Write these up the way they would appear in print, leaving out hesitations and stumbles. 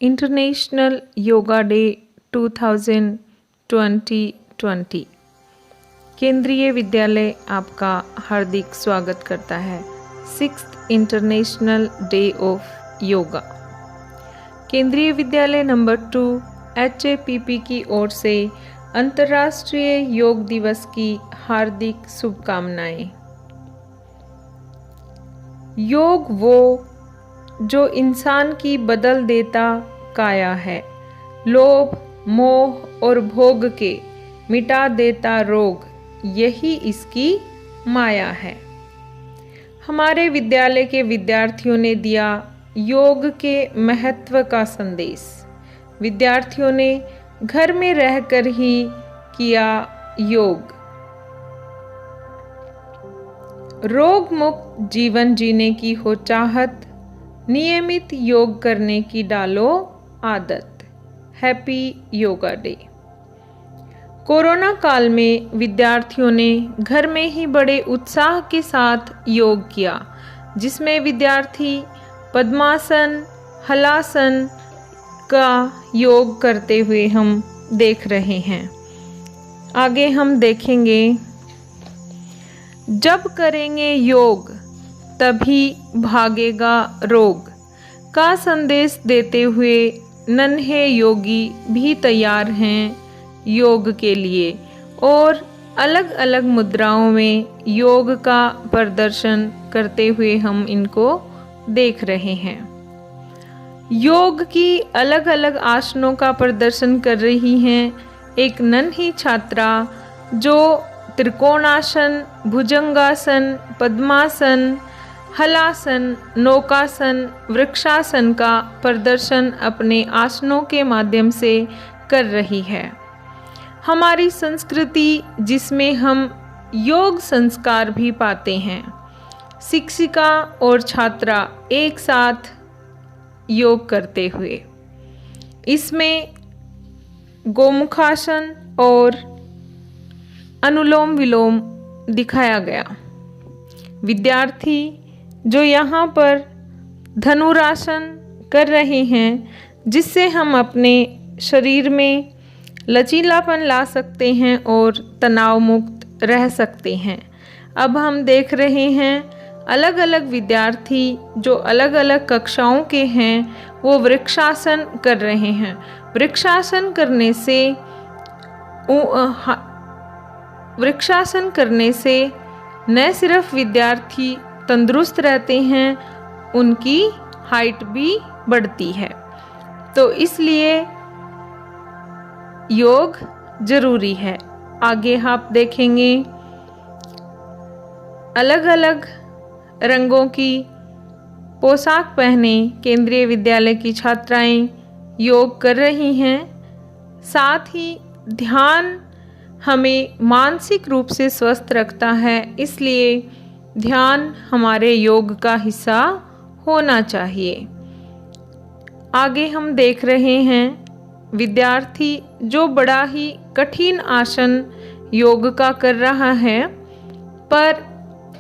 International yoga day 2020 केंद्रीय विद्यालय आपका हार्दिक स्वागत करता है। 6th international day of yoga केंद्रीय विद्यालय नंबर 2 HAPP की ओर से अंतर्राष्ट्रीय योग दिवस की हार्दिक शुभकामनाएं। योग वो जो इंसान की बदल देता काया है, लोभ मोह और भोग के मिटा देता रोग, यही इसकी माया है। हमारे विद्यालय के विद्यार्थियों ने दिया योग के महत्व का संदेश। विद्यार्थियों ने घर में रहकर ही किया योग। रोग मुक्त जीवन जीने की हो चाहत, नियमित योग करने की डालो आदत। Happy yoga day. कोरोना काल में विद्यार्थियों ने घर में ही बड़े उत्साह के साथ योग किया, जिसमें विद्यार्थी पद्मासन, हलासन का योग करते हुए हम देख रहे हैं। आगे हम देखेंगे, जब करेंगे योग तभी भागेगा रोग का संदेश देते हुए नन्हे योगी भी तैयार हैं योग के लिए और अलग अलग मुद्राओं में योग का प्रदर्शन करते हुए हम इनको देख रहे हैं। योग की अलग अलग आसनों का प्रदर्शन कर रही हैं एक नन्ही छात्रा, जो त्रिकोणासन, भुजंगासन, पद्मासन, हलासन, नौकासन, वृक्षासन का प्रदर्शन अपने आसनों के माध्यम से कर रही है। हमारी संस्कृति जिसमें हम योग संस्कार भी पाते हैं। शिक्षिका और छात्रा एक साथ योग करते हुए, इसमें गोमुखासन और अनुलोम विलोम दिखाया गया। विद्यार्थी जो यहाँ पर धनुरासन कर रहे हैं, जिससे हम अपने शरीर में लचीलापन ला सकते हैं और तनाव मुक्त रह सकते हैं। अब हम देख रहे हैं अलग अलग विद्यार्थी जो अलग अलग कक्षाओं के हैं, वो वृक्षासन कर रहे हैं। वृक्षासन करने से न सिर्फ विद्यार्थी तंदुरुस्त रहते हैं, उनकी हाइट भी बढ़ती है। तो इसलिए योग जरूरी है। आगे आप देखेंगे अलग अलग रंगों की पोशाक पहने केंद्रीय विद्यालय की छात्राएं योग कर रही हैं। साथ ही ध्यान हमें मानसिक रूप से स्वस्थ रखता है, इसलिए ध्यान हमारे योग का हिस्सा होना चाहिए। आगे हम देख रहे हैं विद्यार्थी जो बड़ा ही कठिन आसन योग का कर रहा है, पर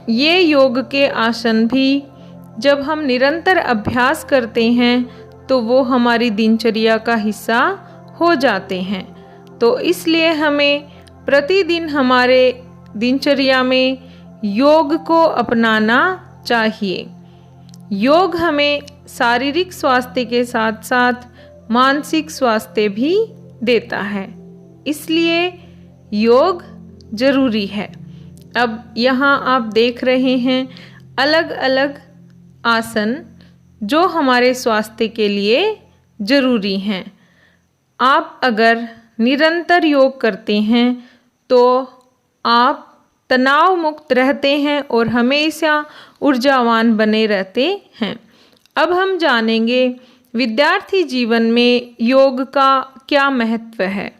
ये योग के आसन भी जब हम निरंतर अभ्यास करते हैं तो वो हमारी दिनचर्या का हिस्सा हो जाते हैं। तो इसलिए हमें प्रतिदिन हमारे दिनचर्या में योग को अपनाना चाहिए। योग हमें शारीरिक स्वास्थ्य के साथ साथ मानसिक स्वास्थ्य भी देता है, इसलिए योग जरूरी है। अब यहाँ आप देख रहे हैं अलग अलग आसन जो हमारे स्वास्थ्य के लिए जरूरी हैं। आप अगर निरंतर योग करते हैं तो आप तनाव मुक्त रहते हैं और हमेशा ऊर्जावान बने रहते हैं। अब हम जानेंगे विद्यार्थी जीवन में योग का क्या महत्व है।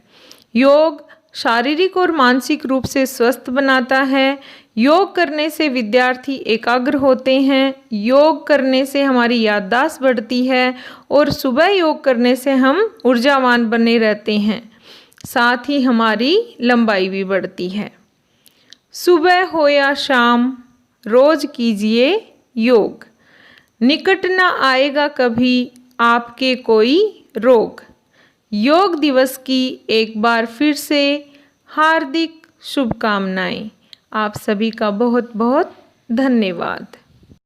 योग शारीरिक और मानसिक रूप से स्वस्थ बनाता है। योग करने से विद्यार्थी एकाग्र होते हैं। योग करने से हमारी याददाश्त बढ़ती है और सुबह योग करने से हम ऊर्जावान बने रहते हैं। साथ ही हमारी लंबाई भी बढ़ती है। सुबह हो या शाम रोज कीजिए योग, निकट न आएगा कभी आपके कोई रोग। योग दिवस की एक बार फिर से हार्दिक शुभकामनाएं। आप सभी का बहुत बहुत धन्यवाद।